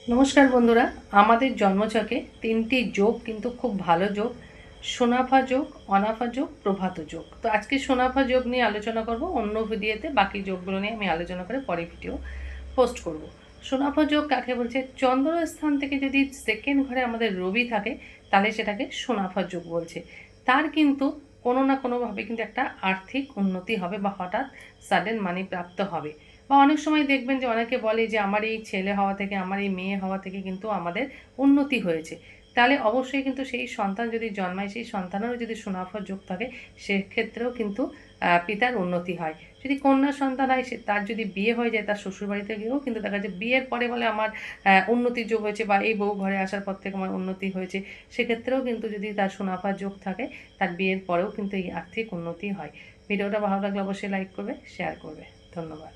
নমস্কার বন্ধুরা, আমাদের জন্মছকে তিনটি যোগ কিন্তু খুব ভালো যোগ। সোনাফা যোগ, অনাফা যোগ, প্রভাত যোগ। তো আজকে সোনাফা যোগ নিয়ে আলোচনা করব। অন্য ভিডিওতে বাকি যোগগুলো নিয়ে আমি আলোচনা করে পরে ভিডিও পোস্ট করব। সোনাফা যোগ কাকে বলছে? চন্দ্রস্থান থেকে যদি সেকেন্ড ঘরে আমাদের রবি থাকে তাহলে সেটাকে সোনাফা যোগ বলছে। তার কিন্তু কোনো না কোনোভাবে কিন্তু একটা আর্থিক উন্নতি হবে বা হঠাৎ সাডেন মানি প্রাপ্ত হবে। বা অনেক সময় দেখবেন যে অনেকে বলে যে আমার এই ছেলে হওয়া থেকে, আমার এই মেয়ে হওয়া থেকে কিন্তু আমাদের উন্নতি হয়েছে। তাহলে অবশ্যই কিন্তু সেই সন্তান যদি জন্মায়, সেই সন্তানেরও যদি সুনাফা যোগ থাকে, সেক্ষেত্রেও কিন্তু পিতার উন্নতি হয়। যদি কন্যা সন্তান হয়, সে তার যদি বিয়ে হয়ে যায়, তার শ্বশুরবাড়িতে গিয়েও কিন্তু দেখা যায় বিয়ের পরে বলে আমার উন্নতির যোগ হয়েছে, বা এই বউ ঘরে আসার পর থেকে আমার উন্নতি হয়েছে। সেক্ষেত্রেও কিন্তু যদি তার সুনাফা যোগ থাকে, তার বিয়ের পরেও কিন্তু এই আর্থিক উন্নতি হয়। ভিডিওটা ভালো লাগলে অবশ্যই লাইক করবে, শেয়ার করবে। ধন্যবাদ।